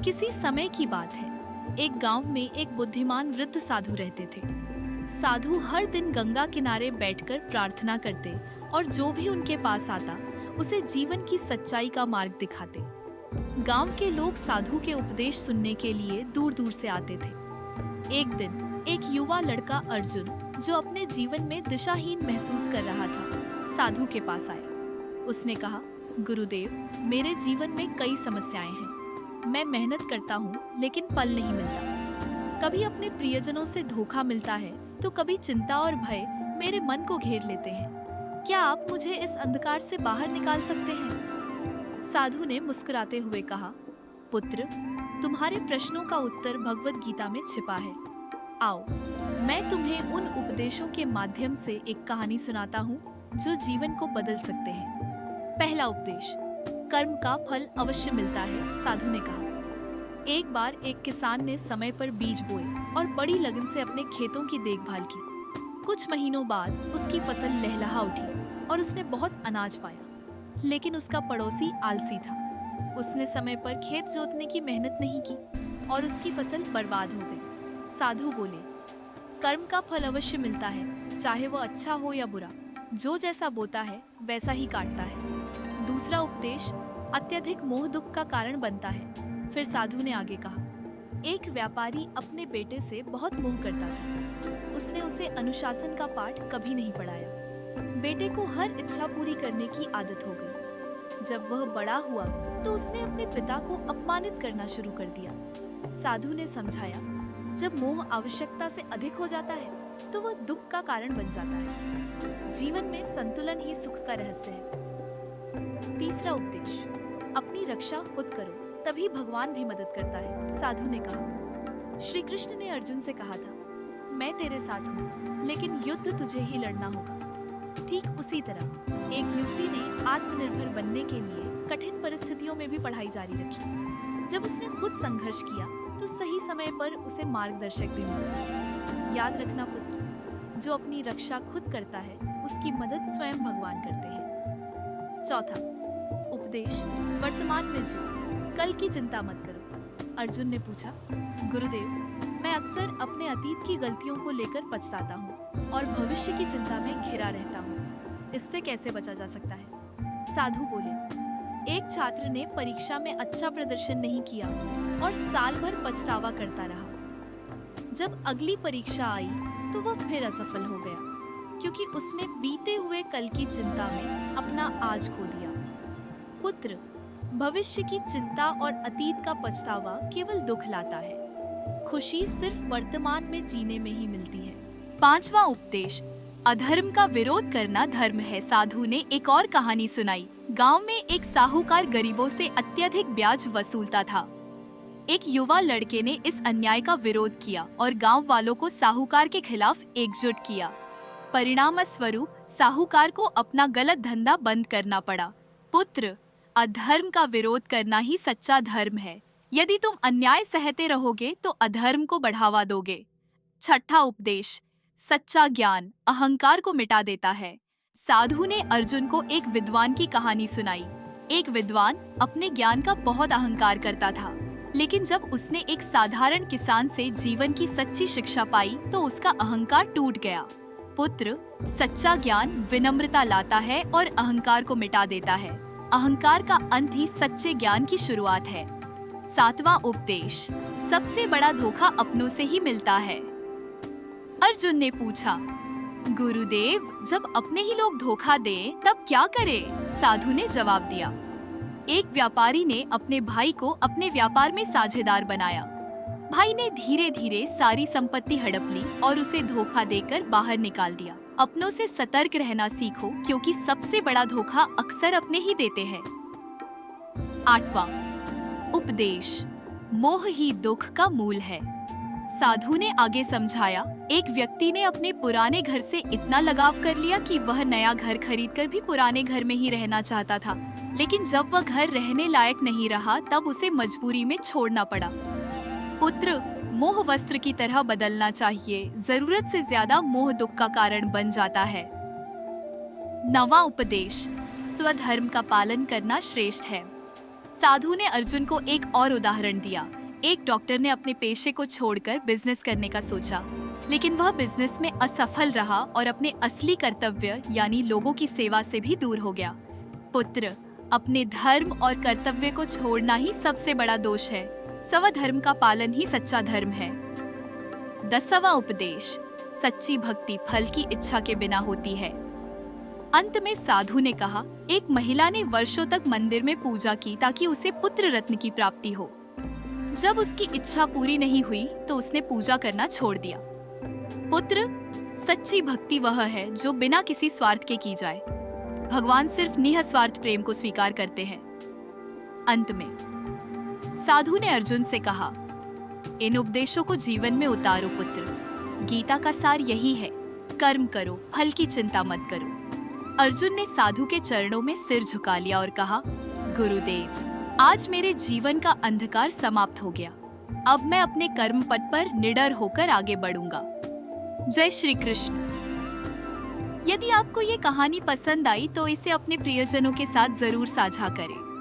किसी समय की बात है। एक गांव में एक बुद्धिमान वृद्ध साधु रहते थे। साधु हर दिन गंगा किनारे बैठकर प्रार्थना करते और जो भी उनके पास आता उसे जीवन की सच्चाई का मार्ग दिखाते। गांव के लोग साधु के उपदेश सुनने के लिए दूर दूर से आते थे। एक दिन एक युवा लड़का अर्जुन, जो अपने जीवन में दिशाहीन महसूस कर रहा था, साधु के पास आया। उसने कहा, गुरुदेव, मेरे जीवन में कई समस्याएं हैं। मैं मेहनत करता हूँ लेकिन फल नहीं मिलता। कभी अपने प्रियजनों से धोखा मिलता है तो कभी चिंता और भय मेरे मन को घेर लेते हैं। क्या आप मुझे इस अंधकार से बाहर निकाल सकते हैं? साधु ने मुस्कुराते हुए कहा, पुत्र, तुम्हारे प्रश्नों का उत्तर भगवद गीता में छिपा है। आओ, मैं तुम्हें उन उपदेशों के माध्यम से एक कहानी सुनाता हूँ जो जीवन को बदल सकते हैं। पहला उपदेश, कर्म का फल अवश्य मिलता है। साधु ने कहा, एक बार एक किसान ने समय पर बीज बोए और बड़ी लगन से अपने खेतों की देखभाल की। कुछ महीनों बाद उसकी फसल लहलहा उठी और उसने बहुत अनाज पाया। लेकिन उसका पड़ोसी आलसी था। उसने समय पर खेत जोतने की मेहनत नहीं की और उसकी फसल बर्बाद हो गई। साधु बोले, कर्म का फल अवश्य मिलता है, चाहे वो अच्छा हो या बुरा। जो जैसा बोता है वैसा ही काटता है। दूसरा उपदेश, अत्यधिक मोह दुख का कारण बनता है। फिर साधु ने आगे कहा, एक व्यापारी अपने बेटे से बहुत मोह करता था। उसने उसे अनुशासन का पाठ कभी नहीं पढ़ाया। बेटे को हर इच्छा पूरी करने की आदत हो गई। जब वह बड़ा हुआ तो उसने अपने पिता को अपमानित करना शुरू कर दिया। साधु ने समझाया, जब मोह आवश्यकता से अधिक हो जाता है तो वह दुख का कारण बन जाता है। जीवन में संतुलन ही सुख का रहस्य है। तीसरा उपदेश, अपनी रक्षा खुद करो, तभी भगवान भी मदद करता है। साधु ने कहा, श्री कृष्ण ने अर्जुन से कहा था, मैं तेरे साथ हूँ, लेकिन युद्ध तुझे ही लड़ना होगा। ठीक उसी तरह एक युवती ने आत्मनिर्भर बनने के लिए कठिन परिस्थितियों में भी पढ़ाई जारी रखी। जब उसने खुद संघर्ष किया तो सही समय पर उसे मार्गदर्शक भी मिला। याद रखना पुत्र, जो अपनी रक्षा खुद करता है उसकी मदद स्वयं भगवान करते हैं। चौथा उपदेश, वर्तमान में जियो, कल की चिंता मत करो। अर्जुन ने पूछा, गुरुदेव, मैं अक्सर अपने अतीत की गलतियों को लेकर पछताता हूँ और भविष्य की चिंता में घिरा रहता हूँ। इससे कैसे बचा जा सकता है? साधु बोले, एक छात्र ने परीक्षा में अच्छा प्रदर्शन नहीं किया और साल भर पछतावा करता रहा। जब अगली परीक्षा आई तो वह फिर असफल हो गया, क्योंकि उसने बीते हुए कल की चिंता में अपना आज खो दिया। पुत्र, भविष्य की चिंता और अतीत का पछतावा केवल दुख लाता है। खुशी सिर्फ वर्तमान में जीने में ही मिलती है। पांचवा उपदेश, अधर्म का विरोध करना धर्म है। साधु ने एक और कहानी सुनाई। गांव में एक साहूकार गरीबों से अत्यधिक ब्याज वसूलता था। एक युवा लड़के ने इस अन्याय का विरोध किया और गांव वालों को साहूकार के खिलाफ एकजुट किया। परिणाम स्वरूप साहूकार को अपना गलत धंधा बंद करना पड़ा। पुत्र, अधर्म का विरोध करना ही सच्चा धर्म है। यदि तुम अन्याय सहते रहोगे तो अधर्म को बढ़ावा दोगे। छठा उपदेश, सच्चा ज्ञान अहंकार को मिटा देता है। साधु ने अर्जुन को एक विद्वान की कहानी सुनाई। एक विद्वान अपने ज्ञान का बहुत अहंकार करता था, लेकिन जब उसने एक साधारण किसान से जीवन की सच्ची शिक्षा पाई तो उसका अहंकार टूट गया। पुत्र, सच्चा ज्ञान विनम्रता लाता है और अहंकार को मिटा देता है। अहंकार का अंत ही सच्चे ज्ञान की शुरुआत है। सातवां उपदेश, सबसे बड़ा धोखा अपनों से ही मिलता है। अर्जुन ने पूछा, गुरुदेव, जब अपने ही लोग धोखा दें तब क्या करें? साधु ने जवाब दिया, एक व्यापारी ने अपने भाई को अपने व्यापार में साझेदार बनाया। भाई ने धीरे धीरे सारी संपत्ति हड़प ली और उसे धोखा देकर बाहर निकाल दिया। अपनों से सतर्क रहना सीखो, क्योंकि सबसे बड़ा धोखा अक्सर अपने ही देते हैं। आठवां उपदेश, मोह ही दुख का मूल है। साधु ने आगे समझाया, एक व्यक्ति ने अपने पुराने घर से इतना लगाव कर लिया कि वह नया घर खरीदकर भी पुराने घर में ही रहना चाहता था, लेकिन जब वह घर रहने लायक नहीं रहा तब उसे मजबूरी में छोड़ना पड़ा। पुत्र, मोह वस्त्र की तरह बदलना चाहिए। जरूरत से ज्यादा मोह दुख का कारण बन जाता है। नवा उपदेश, स्वधर्म का पालन करना श्रेष्ठ है। साधु ने अर्जुन को एक और उदाहरण दिया। एक डॉक्टर ने अपने पेशे को छोड़कर बिजनेस करने का सोचा, लेकिन वह बिजनेस में असफल रहा और अपने असली कर्तव्य यानी लोगों की सेवा से भी दूर हो गया। पुत्र, अपने धर्म और कर्तव्य को छोड़ना ही सबसे बड़ा दोष है। स्वधर्म का पालन ही सच्चा धर्म है। 10वां उपदेश, सच्ची भक्ति फल की इच्छा के बिना होती है। अंत में साधु ने कहा, एक महिला ने वर्षों तक मंदिर में पूजा की ताकि उसे पुत्र रत्न की प्राप्ति हो। जब उसकी इच्छा पूरी नहीं हुई तो उसने पूजा करना छोड़ दिया। पुत्र, सच्ची भक्ति वह है जो बिना किसी स्वार्थ के की जाए। भगवान सिर्फ निस्वार्थ प्रेम को स्वीकार करते हैं। अंत में साधु ने अर्जुन से कहा, इन उपदेशों को जीवन में उतारो पुत्र। गीता का सार यही है, कर्म करो, फल की चिंता मत करो। अर्जुन ने साधु के चरणों में सिर झुका लिया और कहा, गुरुदेव, आज मेरे जीवन का अंधकार समाप्त हो गया। अब मैं अपने कर्म पथ पर निडर होकर आगे बढ़ूंगा। जय श्री कृष्ण। यदि आपको ये कहानी पसंद आई तो इसे अपने प्रियजनों के साथ जरूर साझा करें।